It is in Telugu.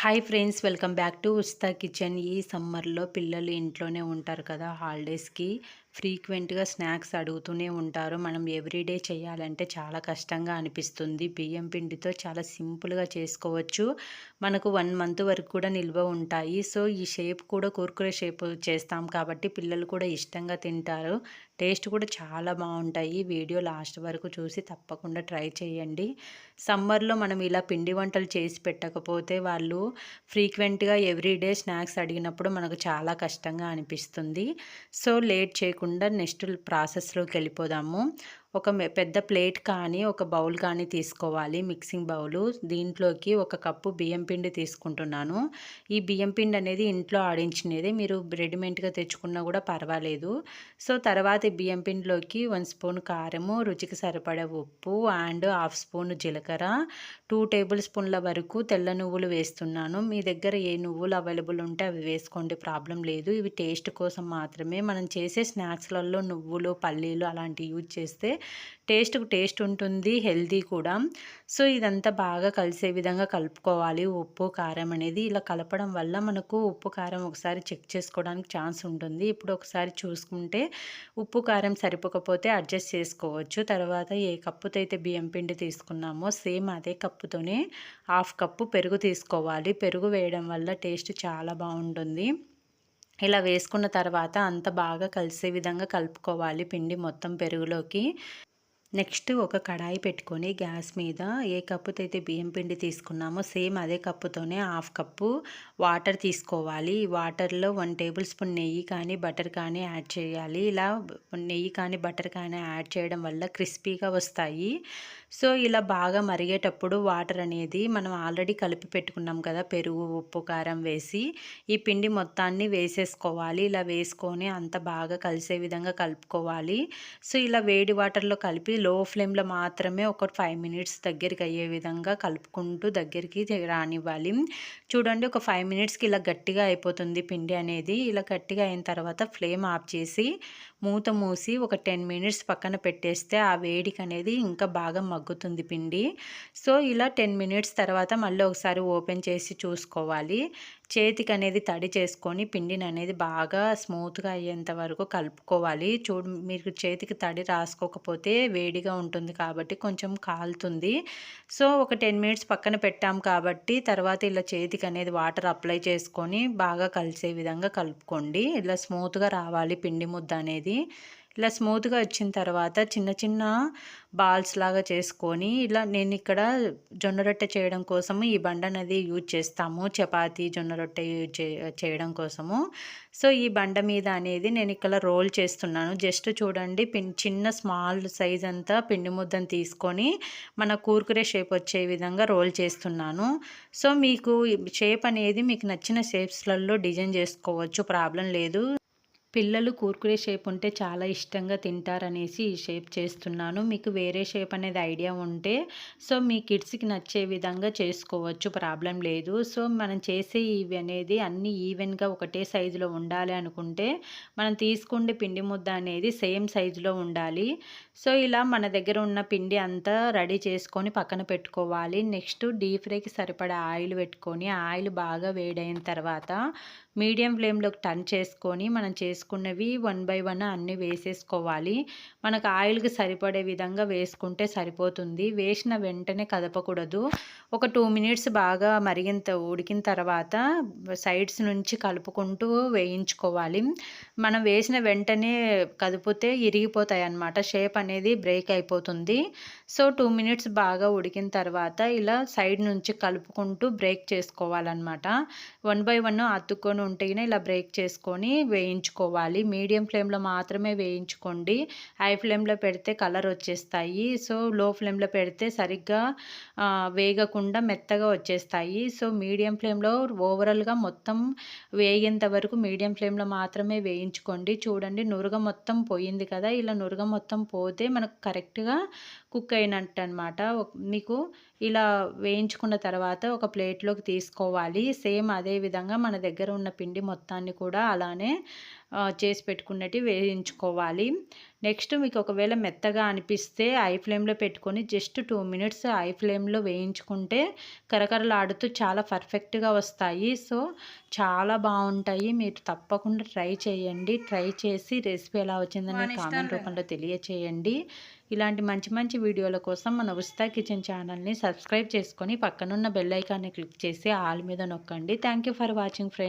Hi friends, welcome back to ఉస్తా kitchen. ఈ సమ్మర్లో పిల్లలు ఇంట్లోనే ఉంటారు కదా, హాలిడేస్కి ఫ్రీక్వెంట్గా స్నాక్స్ అడుగుతూనే ఉంటారు. మనం ఎవ్రీడే చేయాలంటే చాలా కష్టంగా అనిపిస్తుంది. బియ్యం పిండితో చాలా సింపుల్గా చేసుకోవచ్చు. మనకు 1 మంత్ వరకు కూడా నిల్వ ఉంటాయి. సో ఈ షేప్ కూడా కుర్కురే షేప్ చేస్తాం కాబట్టి పిల్లలు కూడా ఇష్టంగా తింటారు. టేస్ట్ కూడా చాలా బాగుంటాయి. వీడియో లాస్ట్ వరకు చూసి తప్పకుండా ట్రై చేయండి. సమ్మర్లో మనం ఇలా పిండి వంటలు చేసి పెట్టకపోతే వాళ్ళు ఫ్రీక్వెంట్గా ఎవ్రీడే స్నాక్స్ అడిగినప్పుడు మనకు చాలా కష్టంగా అనిపిస్తుంది. సో లేట్ చేయకుండా నెక్స్ట్ ప్రాసెస్లోకి వెళ్ళిపోదాము. ఒక పెద్ద ప్లేట్ కానీ ఒక బౌల్ కానీ తీసుకోవాలి, మిక్సింగ్ బౌలు. దీంట్లోకి 1 కప్పు బియ్యం పిండి తీసుకుంటున్నాను. ఈ బియ్యం పిండి అనేది ఇంట్లో ఆడించినది, మీరు రెడీమేడ్గా తెచ్చుకున్నా కూడా పర్వాలేదు. సో తర్వాత ఈ బియ్యం పిండిలోకి 1 స్పూన్ కారము, రుచికి సరిపడే ఉప్పు అండ్ హాఫ్ స్పూన్ జీలకర్ర, 2 టేబుల్ స్పూన్ల వరకు తెల్ల నువ్వులు వేస్తున్నాను. మీ దగ్గర ఏ నువ్వులు అవైలబుల్ ఉంటే అవి వేసుకోండి, ప్రాబ్లం లేదు. ఇవి టేస్ట్ కోసం మాత్రమే. మనం చేసే స్నాక్స్లలో నువ్వులు, పల్లీలు అలాంటివి యూజ్ చేస్తే టేస్ట్ ఉంటుంది, హెల్తీ కూడా. సో ఇదంతా బాగా కలిసే విధంగా కలుపుకోవాలి. ఉప్పు కారం అనేది ఇలా కలపడం వల్ల మనకు ఉప్పు కారం ఒకసారి చెక్ చేసుకోవడానికి ఛాన్స్ ఉంటుంది. ఇప్పుడు ఒకసారి చూసుకుంటే ఉప్పు కారం సరిపోకపోతే అడ్జస్ట్ చేసుకోవచ్చు. తర్వాత ఏ కప్పుతో అయితే బియ్యం పిండి తీసుకున్నామో సేమ్ అదే కప్పుతోనే హాఫ్ కప్పు పెరుగు తీసుకోవాలి. పెరుగు వేయడం వల్ల టేస్ట్ చాలా బాగుంటుంది. ఇలా వేసుకున్న తర్వాత అంత బాగా కలిసే విధంగా కలుపుకోవాలి పిండి మొత్తం పెరుగులోకి. నెక్స్ట్ ఒక కడాయి పెట్టుకొని గ్యాస్ మీద ఏ కప్పుతో అయితే బియ్యం పిండి తీసుకున్నామో సేమ్ అదే కప్పుతోనే హాఫ్ కప్పు వాటర్ తీసుకోవాలి. ఈ వాటర్లో 1 టేబుల్ స్పూన్ నెయ్యి కానీ బటర్ కానీ యాడ్ చేయాలి. ఇలా నెయ్యి కానీ బటర్ కానీ యాడ్ చేయడం వల్ల క్రిస్పీగా వస్తాయి. సో ఇలా బాగా మరిగేటప్పుడు వాటర్ అనేది మనం ఆల్రెడీ కలిపి పెట్టుకున్నాం కదా, పెరుగు ఉప్పు కారం వేసి ఈ పిండి మొత్తాన్ని వేసేసుకోవాలి. ఇలా వేసుకొని అంత బాగా కలిసే విధంగా కలుపుకోవాలి. సో ఇలా వేడి వాటర్లో కలిపి లో ఫ్లేమ్లో మాత్రమే ఒక 5 మినిట్స్ దగ్గరికి అయ్యే విధంగా కలుపుకుంటూ దగ్గరికి రానివ్వాలి. చూడండి, ఒక 5 మినిట్స్కి ఇలా గట్టిగా అయిపోతుంది పిండి అనేది. ఇలా గట్టిగా అయిన తర్వాత ఫ్లేమ్ ఆఫ్ చేసి మూత మూసి ఒక 10 మినిట్స్ పక్కన పెట్టేస్తే ఆ వేడికి అనేది ఇంకా బాగా మగ్గుతుంది పిండి. సో ఇలా 10 మినిట్స్ తర్వాత మళ్ళీ ఒకసారి ఓపెన్ చేసి చూసుకోవాలి. చేతికి అనేది తడి చేసుకొని పిండిని అనేది బాగా స్మూత్గా అయ్యేంత వరకు కలుపుకోవాలి. మీరు చేతికి తడి రాసుకోకపోతే వేడిగా ఉంటుంది కాబట్టి కొంచెం కాలుతుంది. సో ఒక 10 మినిట్స్ పక్కన పెట్టాం కాబట్టి తర్వాత ఇలా చేతికి అనేది వాటర్ అప్లై చేసుకొని బాగా కలిసే విధంగా కలుపుకోండి. ఇలా స్మూత్గా రావాలి పిండి ముద్ద అనేది. ఇలా స్మూత్గా వచ్చిన తర్వాత చిన్న చిన్న బాల్స్ లాగా చేసుకొని ఇలా నేను ఇక్కడ జొన్న రొట్టె చేయడం కోసము ఈ బండ అనేది యూజ్ చేస్తాము, చపాతీ జొన్న రొట్టె చేయడం కోసము. సో ఈ బండ మీద అనేది నేను ఇక్కడ రోల్ చేస్తున్నాను. జస్ట్ చూడండి, చిన్న స్మాల్ సైజ్ అంతా పిండి ముద్దను తీసుకొని మన కుర్కురే షేప్ వచ్చే విధంగా రోల్ చేస్తున్నాను. సో మీకు షేప్ అనేది మీకు నచ్చిన షేప్స్లలో డిజైన్ చేసుకోవచ్చు, ప్రాబ్లం లేదు. పిల్లలు కుర్కురే షేప్ ఉంటే చాలా ఇష్టంగా తింటారనేసి ఈ షేప్ చేస్తున్నాను. మీకు వేరే షేప్ అనేది ఐడియా ఉంటే సో మీ కిడ్స్కి నచ్చే విధంగా చేసుకోవచ్చు, ప్రాబ్లం లేదు. సో మనం చేసే ఇవి అనేది అన్నీ ఈవెన్గా ఒకటే సైజులో ఉండాలి అనుకుంటే మనం తీసుకుండే పిండి ముద్ద అనేది సేమ్ సైజులో ఉండాలి. సో ఇలా మన దగ్గర ఉన్న పిండి అంతా రెడీ చేసుకొని పక్కన పెట్టుకోవాలి. నెక్స్ట్ డీప్ ఫ్రైకి సరిపడా ఆయిల్ పెట్టుకొని ఆయిల్ బాగా వేడైన తర్వాత మీడియం ఫ్లేమ్లోకి టర్న్ చేసుకొని మనం చేసుకున్నవి 1 బై 1 అన్నీ వేసేసుకోవాలి. మనకు ఆయిల్కి సరిపడే విధంగా వేసుకుంటే సరిపోతుంది. వేసిన వెంటనే కదపకూడదు. ఒక 2 మినిట్స్ బాగా ఉడికిన తర్వాత సైడ్స్ నుంచి కలుపుకుంటూ వేయించుకోవాలి. మనం వేసిన వెంటనే కదిపితే ఇరిగిపోతాయి అన్నమాట, షేప్ అనేది బ్రేక్ అయిపోతుంది. సో 2 మినిట్స్ బాగా ఉడికిన తర్వాత ఇలా సైడ్ నుంచి కలుపుకుంటూ బ్రేక్ చేసుకోవాలన్నమాట. 1 బై 1 అతుక్కొని ఉంటే ఇలా బ్రేక్ చేసుకొని వేయించుకోవాలి. మీడియం ఫ్లేమ్లో మాత్రమే వేయించుకోండి. హై ఫ్లేమ్లో పెడితే కలర్ వచ్చేస్తాయి. సో లో ఫ్లేమ్లో పెడితే సరిగ్గా వేగకుండా మెత్తగా వచ్చేస్తాయి. సో మీడియం ఫ్లేమ్లో ఓవరాల్గా మొత్తం వేగేంత వరకు మీడియం ఫ్లేమ్లో మాత్రమే వేయించుకోండి. చూడండి, నురగ మొత్తం పోయింది కదా, ఇలా నురగ మొత్తం పోతే మనకు కరెక్ట్గా కుక్ అయినట్టు అనమాట. మీకు ఇలా వేయించుకున్న తర్వాత ఒక ప్లేట్‌లోకి తీసుకోవాలి. సేమ్ అదే విధంగా మన దగ్గర ఉన్న పిండి మొత్తాన్ని కూడా అలానే చేసి పెట్టుకున్నట్టు వేయించుకోవాలి. నెక్స్ట్ మీకు ఒకవేళ మెత్తగా అనిపిస్తే హై ఫ్లేమ్‌లో పెట్టుకొని జస్ట్ 2 మినిట్స్ హై ఫ్లేమ్‌లో వేయించుకుంటే కరకరలాడుతూ చాలా పర్ఫెక్ట్‌గా వస్తాయి. సో, చాలా బావుంటాయి. మీరు తప్పకుండా ట్రై చేయండి. ట్రై చేసి రెసిపీ ఎలా వచ్చిందని కామెంట్ రూపంలో తెలియచేయండి. ఇలాంటి మంచి మంచి వీడియోల కోసం మన ఉస్తా కిచెన్ ఛానల్‌ని సబ్స్క్రైబ్ చేసుకొని పక్కనున్న బెల్ ఐకాన్‌ని క్లిక్ చేసి ఆల్ మీద నొక్కండి. Thank you for watching friends.